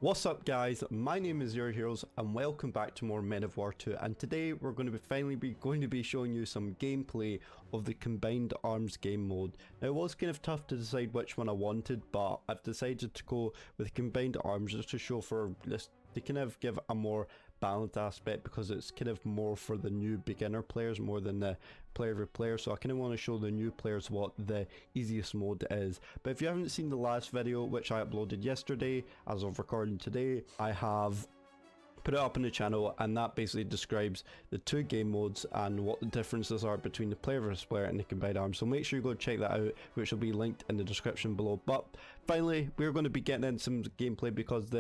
What's up guys, my name is Your Heroes and welcome back to more Men of War 2, and today we're going to be showing you some gameplay of the combined arms game mode. Now it was kind of tough to decide which one I wanted, but I've decided to go with combined arms just to show for this, to kind of give a more balanced aspect, because it's kind of more for the new beginner players more than the player every player. So I kind of want to show the new players what the easiest mode is. But if you haven't seen the last video, which I uploaded yesterday as of recording today, I have put it up on the channel, and that basically describes the two game modes and what the differences are between the player versus player and the combined arms. So make sure you go check that out, which will be linked in the description below. But finally, we're going to be getting in some gameplay, because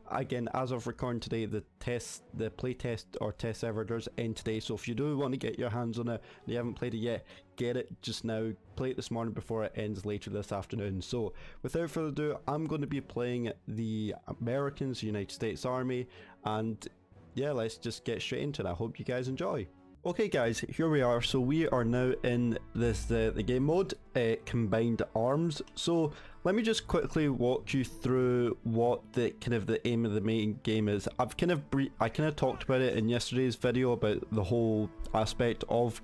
again, as of recording today, the play test or test server does end today. So if you do want to get your hands on it and you haven't played it yet, get it just now, play it this morning before it ends later this afternoon. So without further ado, I'm going to be playing the Americans, United States Army, and yeah, let's just get straight into it. I hope you guys enjoy. Okay guys, here we are. So we are now in this the game mode, combined arms. So let me just quickly walk you through what the aim of the main game is. I kind of talked about it in yesterday's video about the whole aspect of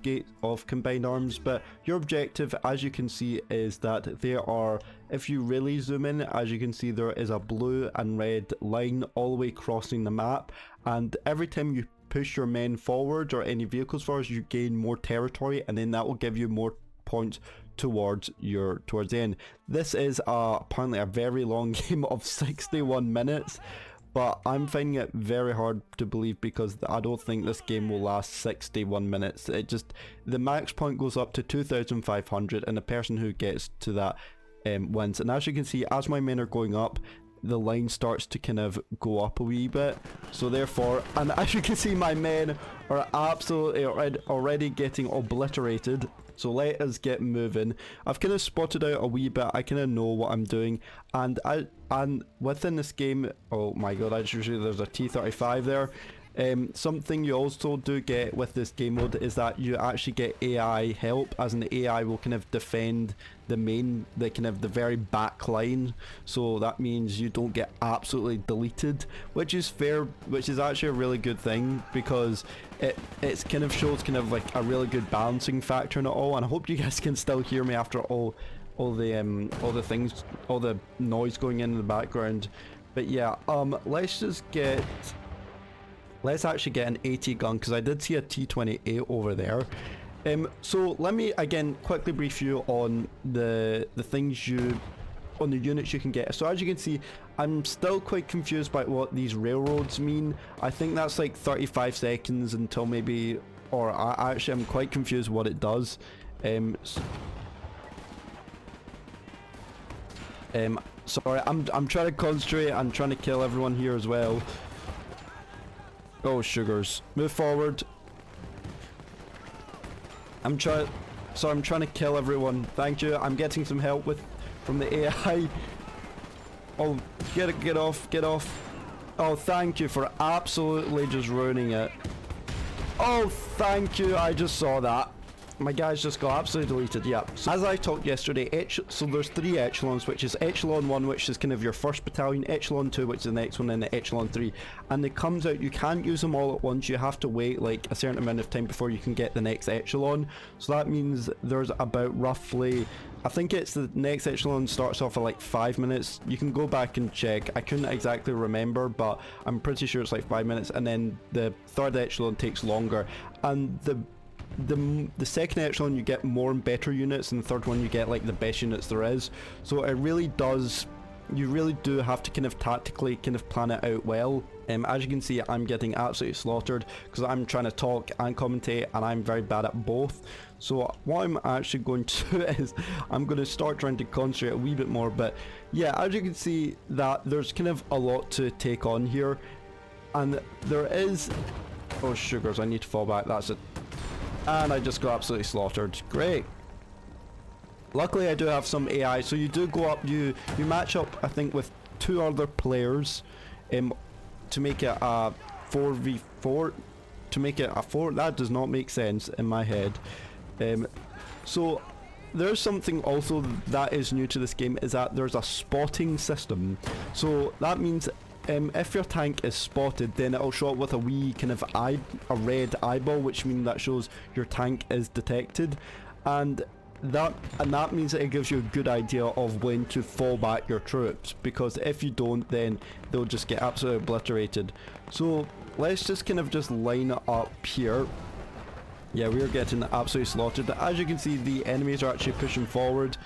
combined arms, but your objective, as you can see, is that there are, if you really zoom in, as you can see, there is a blue and red line all the way crossing the map, and every time you push your men forward or any vehicles forward, you gain more territory, and then that will give you more points towards the end. This is apparently a very long game of 61 minutes, but I'm finding it very hard to believe, because I don't think this game will last 61 minutes. The max point goes up to 2,500, and the person who gets to that wins. And as you can see, as my men are going up, the line starts to kind of go up a wee bit. So therefore, and as you can see, my men are absolutely already getting obliterated. So let us get moving. I've kind of spotted out a wee bit. I kind of know what I'm doing, and within this game, oh my god, I just usually there's a T-35 there. Something you also do get with this game mode is that you actually get AI help, as in the AI will kind of defend the very back line. So that means you don't get absolutely deleted, which is fair, which is actually a really good thing, because it's kind of shows kind of like a really good balancing factor in it all. And I hope you guys can still hear me after all the noise going in the background. But yeah, let's actually get an AT gun, because I did see a T-28 over there. So let me again quickly brief you on the units you can get. So as you can see, I'm still quite confused by what these railroads mean. I think that's like 35 seconds until maybe, or I'm quite confused what it does. Sorry, I'm trying to concentrate. I'm trying to kill everyone here as well. Oh sugars, move forward. I'm trying to kill everyone. Thank you. I'm getting some help from the AI. Oh, get off. Oh, thank you for absolutely just ruining it. Oh, thank you. I just saw that. My guys just got absolutely deleted. Yeah. So as I talked yesterday, so there's 3 echelons, which is Echelon 1, which is kind of your first battalion, Echelon 2, which is the next one, and the Echelon 3. And it comes out, you can't use them all at once. You have to wait like a certain amount of time before you can get the next echelon. So that means there's about roughly, I think it's the next echelon starts off at like 5 minutes. You can go back and check. I couldn't exactly remember, but I'm pretty sure it's like 5 minutes. And then the third echelon takes longer. And the second echelon you get more and better units, and the third one you get like the best units there is. So it really does, you really do have to kind of tactically kind of plan it out well. As you can see, I'm getting absolutely slaughtered because I'm trying to talk and commentate, and I'm very bad at both. So what I'm actually going to do is I'm going to start trying to concentrate a wee bit more. But yeah, as you can see, that there's kind of a lot to take on here, and there is, oh sugars, I need to fall back. That's it. And I just got absolutely slaughtered. Great. Luckily I do have some AI, so you do go up, you match up I think with 2 other players to make it a 4v4, to make it a 4. That does not make sense in my head. So there's something also that is new to this game, is that there's a spotting system. So that means if your tank is spotted, then it'll show up with a wee kind of a red eyeball, which means that shows your tank is detected, and that means that it gives you a good idea of when to fall back your troops, because if you don't, then they'll just get absolutely obliterated. So let's just kind of just line it up here. Yeah, we are getting absolutely slaughtered. As you can see, the enemies are actually pushing forward,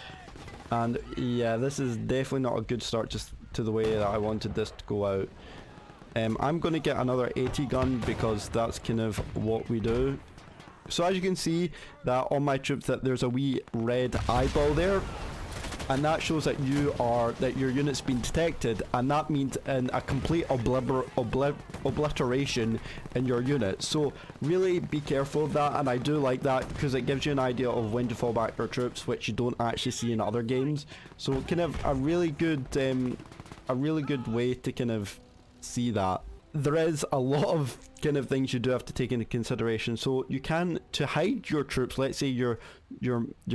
and yeah, this is definitely not a good start just to the way that I wanted this to go out. I'm going to get another 80 gun because that's kind of what we do. So as you can see that on my troops that there's a wee red eyeball there, and that shows that your unit's been detected, and that means a complete obliteration in your unit. So really be careful of that, and I do like that because it gives you an idea of when to fall back your troops, which you don't actually see in other games. So kind of a really good way to kind of see that. There is a lot of kind of things you do have to take into consideration. So you can, to hide your troops, let's say your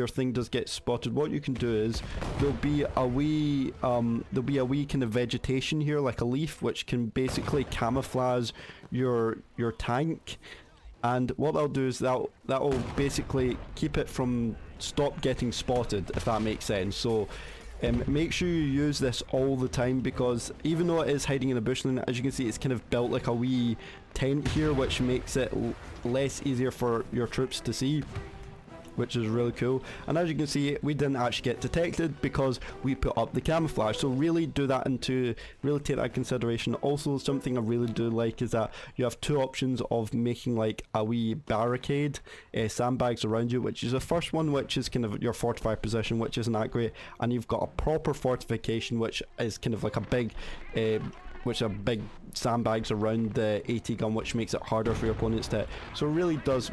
thing does get spotted, what you can do is there'll be a wee kind of vegetation here, like a leaf, which can basically camouflage your tank, and what that'll do is that'll basically keep it from stop getting spotted, if that makes sense. So make sure you use this all the time, because even though it is hiding in a bushland, as you can see, it's kind of built like a wee tent here, which makes it less easier for your troops to see, which is really cool. And as you can see, we didn't actually get detected because we put up the camouflage. So really do that really take that into consideration. Also, something I really do like is that you have two options of making like a wee barricade, sandbags around you, which is the first one, which is kind of your fortified position, which isn't that great, and you've got a proper fortification, which is kind of like a big which are big sandbags around the 80 gun, which makes it harder for your opponents to hit. So it really does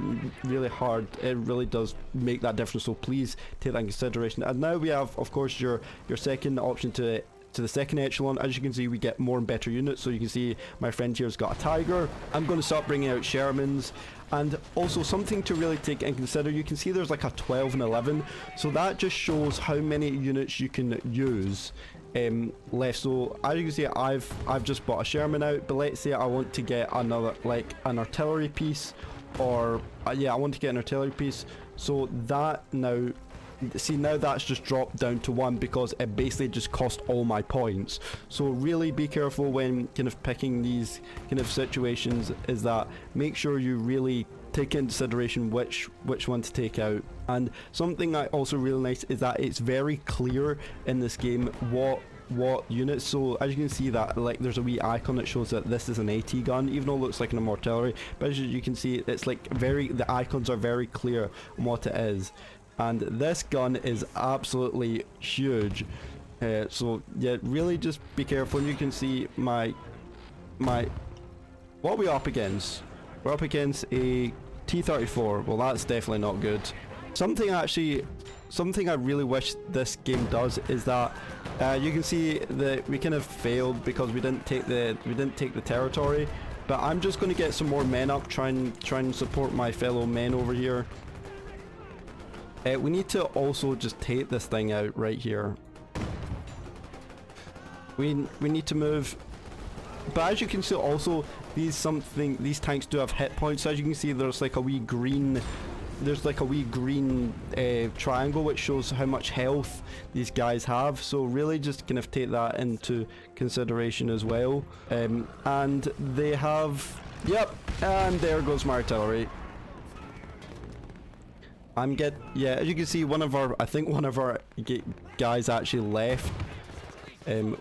make that difference, so please take that in consideration. And now we have, of course, your second option to the second echelon. As you can see, we get more and better units. So you can see my friend here's got a tiger. I'm going to start bringing out Shermans. And also something to really take and consider, you can see there's like a 12 and 11, so that just shows how many units you can use left. So as you can see, I've just bought a Sherman out, but let's say I want to get another, like an artillery piece, or yeah, I want to get an artillery piece. So that now, see, now that's just dropped down to 1 because it basically just cost all my points. So really be careful when kind of picking these kind of situations, is that make sure you really take into consideration which one to take out. And something that also really nice is that it's very clear in this game what units. So as you can see that, like, there's a wee icon that shows that this is an AT gun, even though it looks like an artillery, but as you can see, it's like the icons are very clear on what it is. And this gun is absolutely huge. So yeah, really just be careful. And you can see my what are we up against? We're up against a T-34. Well, that's definitely not good. Something I really wish this game does is that you can see that we kind of failed because we didn't take the territory. But I'm just going to get some more men up, try and support my fellow men over here. We need to also just take this thing out right here. We need to move. But as you can see, also these tanks do have hit points. So as you can see, there's like a wee green triangle which shows how much health these guys have. So really just kind of take that into consideration as well. And they have, yep, and there goes my artillery. Yeah, as you can see, I think one of our guys actually left,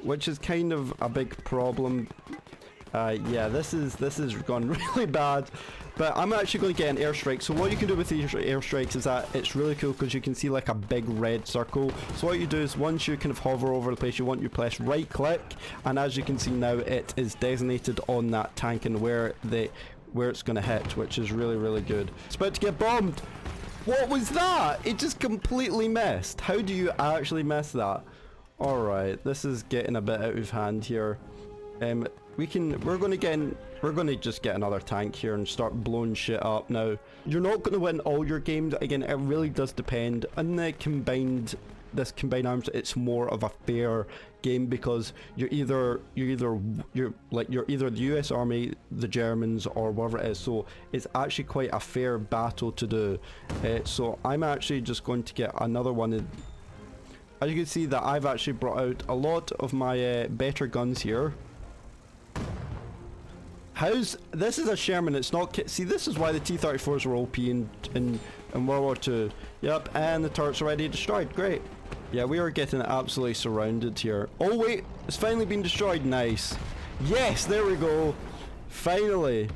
which is kind of a big problem. Yeah, this is gone really bad, but I'm actually going to get an airstrike. So what you can do with these airstrikes is that it's really cool because you can see like a big red circle. So what you do is once you kind of hover over the place you want, you press right click, and as you can see now, it is designated on that tank and where it's going to hit, which is really, really good. It's about to get bombed. What was that? It just completely missed. How do you actually miss that? Alright, this is getting a bit out of hand here. We're going to just get another tank here and start blowing shit up. Now, you're not going to win all your games. Again, it really does depend on the combined this combined arms, it's more of a fair game, because you're either the US Army, the Germans, or whatever it is. So it's actually quite a fair battle to do. So I'm actually just going to get another one. As you can see, that I've actually brought out a lot of my better guns here. This is a Sherman, it's not see, this is why the T-34s were OP in World War II. Yep, and the turret's already destroyed. Great. Yeah, we are getting absolutely surrounded here. Oh wait, it's finally been destroyed. Nice. Yes, there we go. Finally.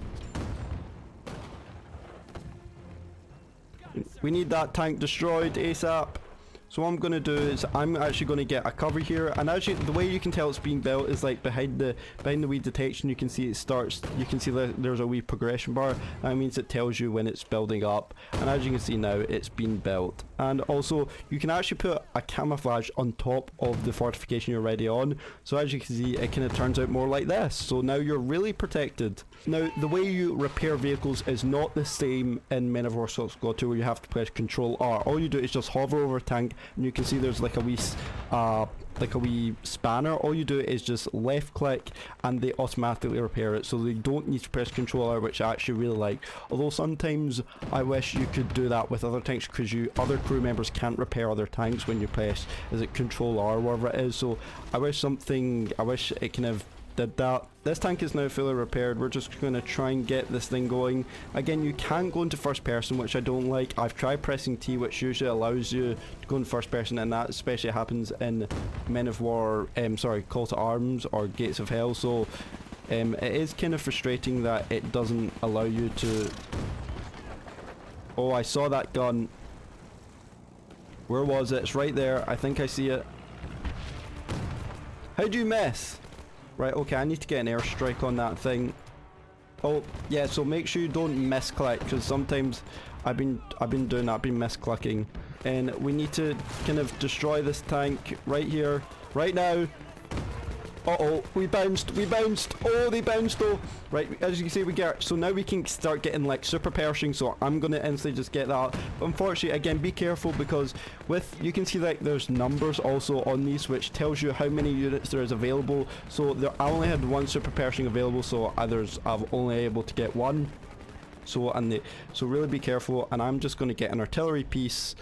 We need that tank destroyed ASAP. So what I'm going to do is I'm actually going to get a cover here, and actually the way you can tell it's being built is like behind the wee detection. You can see it starts, you can see that there's a wee progression bar. That means it tells you when it's building up, and as you can see now, it's been built. And also you can actually put a camouflage on top of the fortification you're already on, so as you can see it kind of turns out more like this. So now you're really protected. Now the way you repair vehicles is not the same in Men of War Squad 2, where you have to press Control R. All you do is just hover over a tank, and you can see there's like a wee spanner. All you do is just left click and they automatically repair it, so they don't need to press Control R, which I actually really like. Although sometimes I wish you could do that with other tanks, because other crew members can't repair other tanks when you press, is it Control R or whatever it is. So I wish it kind of did that. This tank is now fully repaired. We're just going to try and get this thing going. Again, you can go into first person, which I don't like. I've tried pressing T, which usually allows you to go in first person, and that especially happens in Men of War, Call to Arms or Gates of Hell. So it is kind of frustrating that it doesn't allow you to... Oh, I saw that gun. Where was it? It's right there. I think I see it. How'd you miss? Right, okay, I need to get an airstrike on that thing. Oh, yeah, so make sure you don't misclick, because sometimes I've been doing that, I've been misclicking. And we need to kind of destroy this tank right here, right now. Uh-oh, we bounced. Oh, they bounced though. Right, as you can see, so now we can start getting like super pershing, so I'm gonna instantly just get that. But unfortunately, again, be careful, because you can see like there's numbers also on these, which tells you how many units there is available. So I only had one super pershing available, so I've only able to get one. So really be careful, and I'm just gonna get an artillery piece.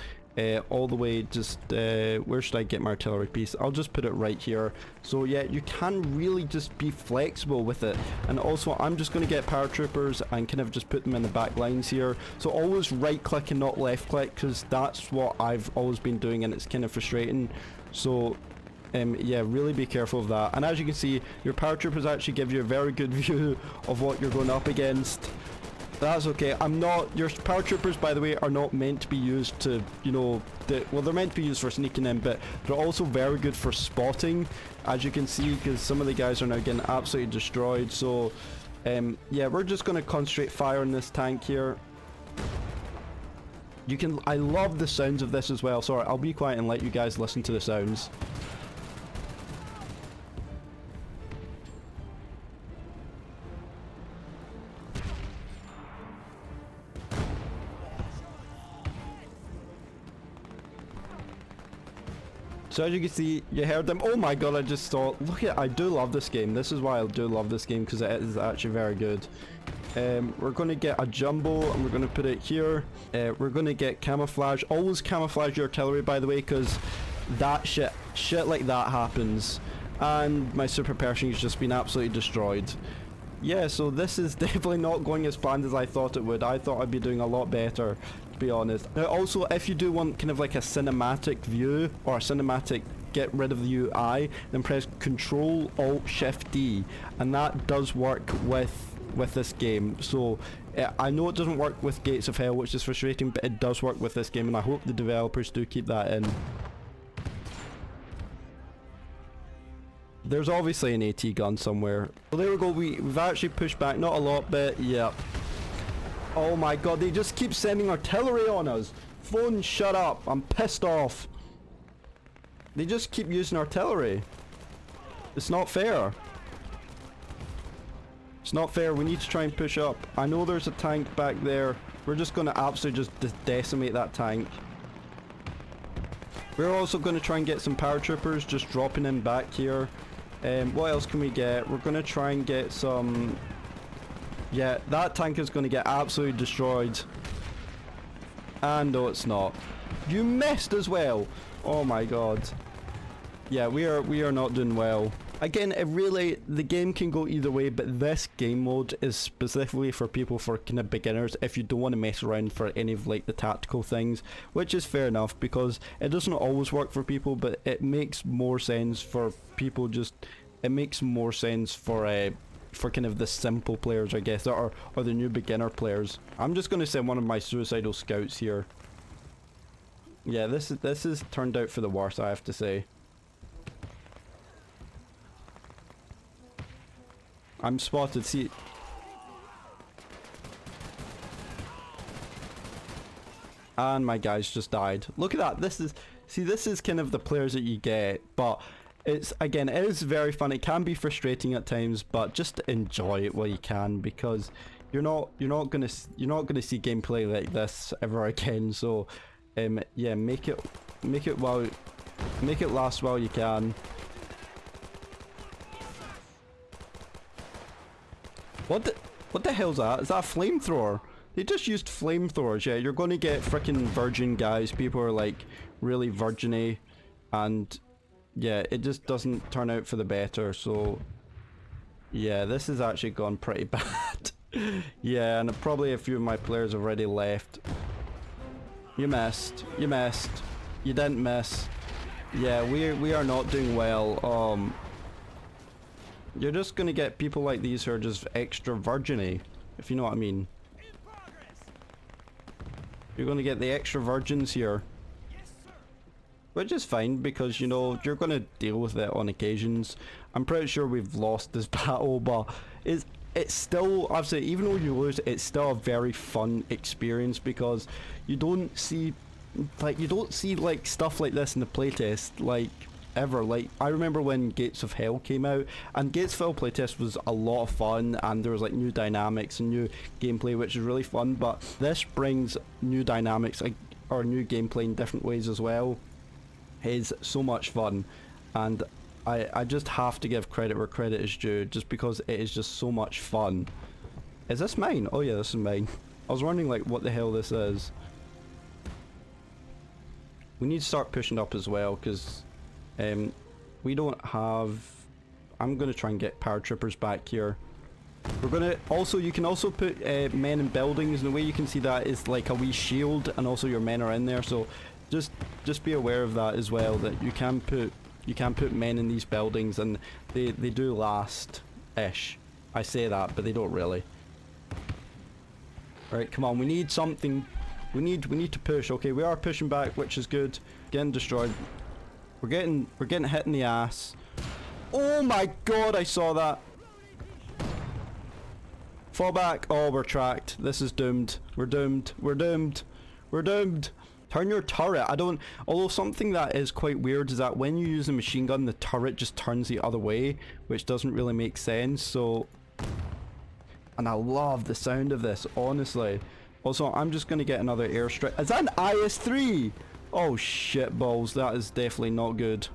All the way, just where should I get my artillery piece? I'll just put it right here. So yeah, you can really just be flexible with it. And also I'm just going to get paratroopers and kind of just put them in the back lines here. So always right click and not left click, because that's what I've always been doing, and it's kind of frustrating. So yeah, really be careful of that. And as you can see, your paratroopers actually give you a very good view of what you're going up against. That's okay. Your paratroopers, by the way, are not meant to be used to, well, they're meant to be used for sneaking in, but they're also very good for spotting, as you can see, because some of the guys are now getting absolutely destroyed. So yeah, we're just going to concentrate fire on this tank here. I love the sounds of this as well. Sorry, I'll be quiet and let you guys listen to the sounds. So as you can see, you heard them. Oh my god, I just saw. I do love this game. This is why I do love this game, because it is actually very good. We're going to get a jumbo, and we're going to put it here. We're going to get camouflage. Always camouflage your artillery, by the way, because that shit like that happens. And my super pershing has just been absolutely destroyed. Yeah, so this is definitely not going as planned as I thought it would. I thought I'd be doing a lot better, to be honest. Now also, if you do want kind of like a cinematic view, or a cinematic get rid of the UI, then press Control Alt Shift D, and that does work with this game. So I know it doesn't work with Gates of Hell, which is frustrating, but it does work with this game, and I hope the developers do keep that in. There's obviously an AT gun somewhere. So there we go, we've actually pushed back, not a lot, but yeah. Oh my god, they just keep sending artillery on us. Phone, shut up, I'm pissed off. They just keep using artillery. It's not fair. It's not fair, we need to try and push up. I know there's a tank back there. We're just gonna absolutely just decimate that tank. We're also going to try and get some paratroopers, just dropping in back here. What else can we get? We're going to try and get some... Yeah, that tank is going to get absolutely destroyed. And no, it's not. You missed as well. Oh my god. Yeah, we are not doing well. Again, the game can go either way, but this game mode is specifically for people, for kind of beginners, if you don't want to mess around for any of like the tactical things, which is fair enough because it doesn't always work for people, but it makes more sense for people. It makes more sense for kind of the simple players, I guess, or the new beginner players. I'm just going to send one of my suicidal scouts here. Yeah, this is turned out for the worst, I have to say. I'm spotted, see. And my guys just died. Look at that. This is kind of the players that you get, but it's, again, it is very fun. It can be frustrating at times, but just enjoy it while you can, because you're not gonna see gameplay like this ever again. So yeah, make it last while you can. What the hell's that? Is that a flamethrower? They just used flamethrowers. Yeah, you're going to get freaking virgin guys. People are like really virgin-y, and yeah, it just doesn't turn out for the better. So yeah, this has actually gone pretty bad. Yeah, and probably a few of my players have already left. You missed. You missed. You didn't miss. Yeah, we are not doing well. You're just gonna get people like these who are just extra virgin-y, if you know what I mean. You're gonna get the extra virgins here. Which is fine, because, you know, you're gonna deal with it on occasions. I'm pretty sure we've lost this battle, but it's still, obviously, even though you lose, it's still a very fun experience, because you don't see like stuff like this in the playtest, like, ever. Like, I remember when Gates of Hell came out, and Gates of Hell playtest was a lot of fun, and there was like new dynamics and new gameplay, which is really fun, but this brings new dynamics, like, or new gameplay in different ways as well. It is so much fun, and I just have to give credit where credit is due, just because it is just so much fun. Is this mine? Oh yeah, this is mine. I was wondering like what the hell this is. We need to start pushing up as well, because we don't have... I'm going to try and get paratroopers back here. We're going to also... You can also put men in buildings, and the way you can see that is like a wee shield, and also your men are in there, so just be aware of that as well, that you can put men in these buildings, and they do last-ish. I say that, but they don't really. Alright, come on, we need something. We need to push. Okay, we are pushing back, which is good. Getting destroyed. We're getting hit in the ass. Oh my god, I saw that. Fall back. Oh, we're tracked. This is doomed. We're doomed. We're doomed. We're doomed. Turn your turret. Although something that is quite weird is that when you use a machine gun, the turret just turns the other way, which doesn't really make sense. So, and I love the sound of this, honestly. Also, I'm just going to get another airstrike. Is that an IS-3? Oh shit balls, that is definitely not good.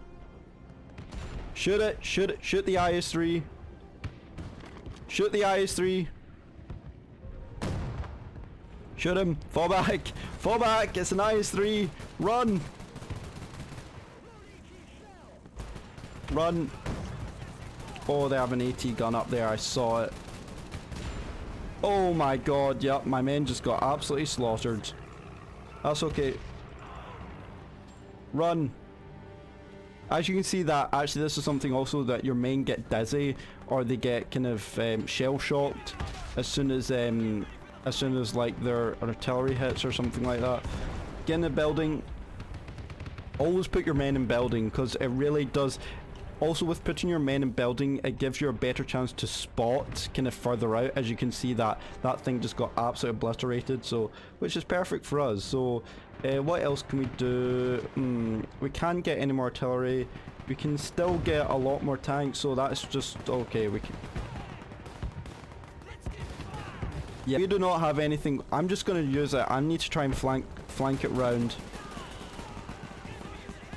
Shoot it, shoot it, shoot the IS-3. Shoot the IS-3. Shoot him, fall back, it's an IS-3. Run. Run. Oh, they have an AT gun up there, I saw it. Oh my god, yep, my men just got absolutely slaughtered. That's okay. Run. As you can see, that actually this is something also that your men get dizzy, or they get kind of shell shocked as soon as like their artillery hits or something like that. Get in the building. Always put your men in building, because it really does. Also, with putting your men in building, it gives you a better chance to spot kind of further out. As you can see, that thing just got absolutely obliterated, so which is perfect for us. So what else can we do? We can't get any more artillery. We can still get a lot more tanks, so that's just okay. We can... Yeah, we do not have anything. I'm just going to use it. I need to try and flank it round.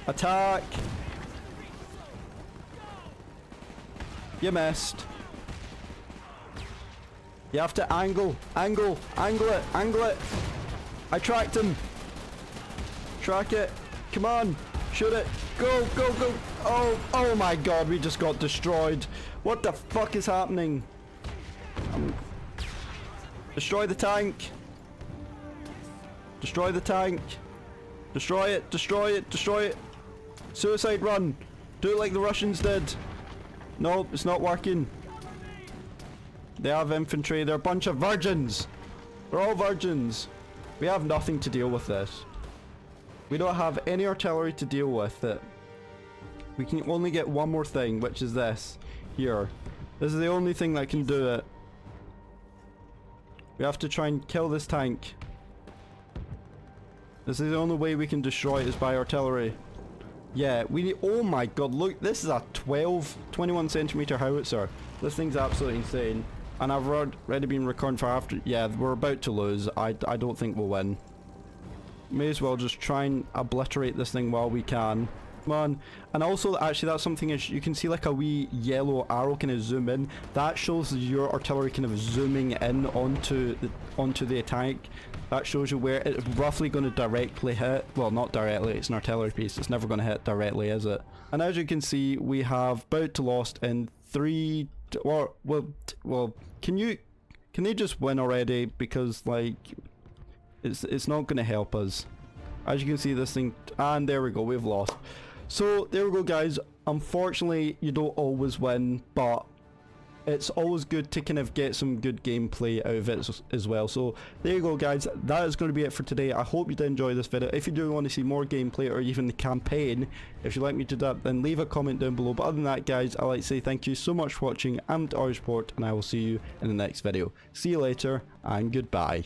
Attack! You missed. You have to angle it. I tracked him. Track it. Come on. Shoot it. Go. Oh my god, we just got destroyed. What the fuck is happening? Destroy the tank. Destroy the tank. Destroy it. Suicide run. Do it like the Russians did. No, it's not working. They have infantry. They're a bunch of virgins. They're all virgins. We have nothing to deal with this. We don't have any artillery to deal with it. We can only get one more thing, which is this. Here. This is the only thing that can do it. We have to try and kill this tank. This is the only way we can destroy it, is by artillery. Yeah, we need— oh my god, look, this is a 21 centimeter howitzer. This thing's absolutely insane. And I've already been recording for after— yeah, we're about to lose. I don't think we'll win. May as well just try and obliterate this thing while we can. Come on. And also, actually, that's something is you can see like a wee yellow arrow kind of zoom in. That shows your artillery kind of zooming in onto the attack. That shows you where it's roughly going to directly hit. Well, not directly, it's an artillery piece. It's never going to hit directly, is it? And as you can see, we have about to lost in 3... well, can they just win already? Because, like, it's not going to help us. As you can see, this thing... and there we go, we've lost. So, there we go, guys. Unfortunately, you don't always win, but it's always good to kind of get some good gameplay out of it as well. So there you go, guys, that is going to be it for today. I hope you did enjoy this video. If you do want to see more gameplay or even the campaign, if you'd like me to do that, then leave a comment down below. But other than that, guys, I'd like to say thank you so much for watching. I'm Report, and I will see you in the next video. See you later, and goodbye.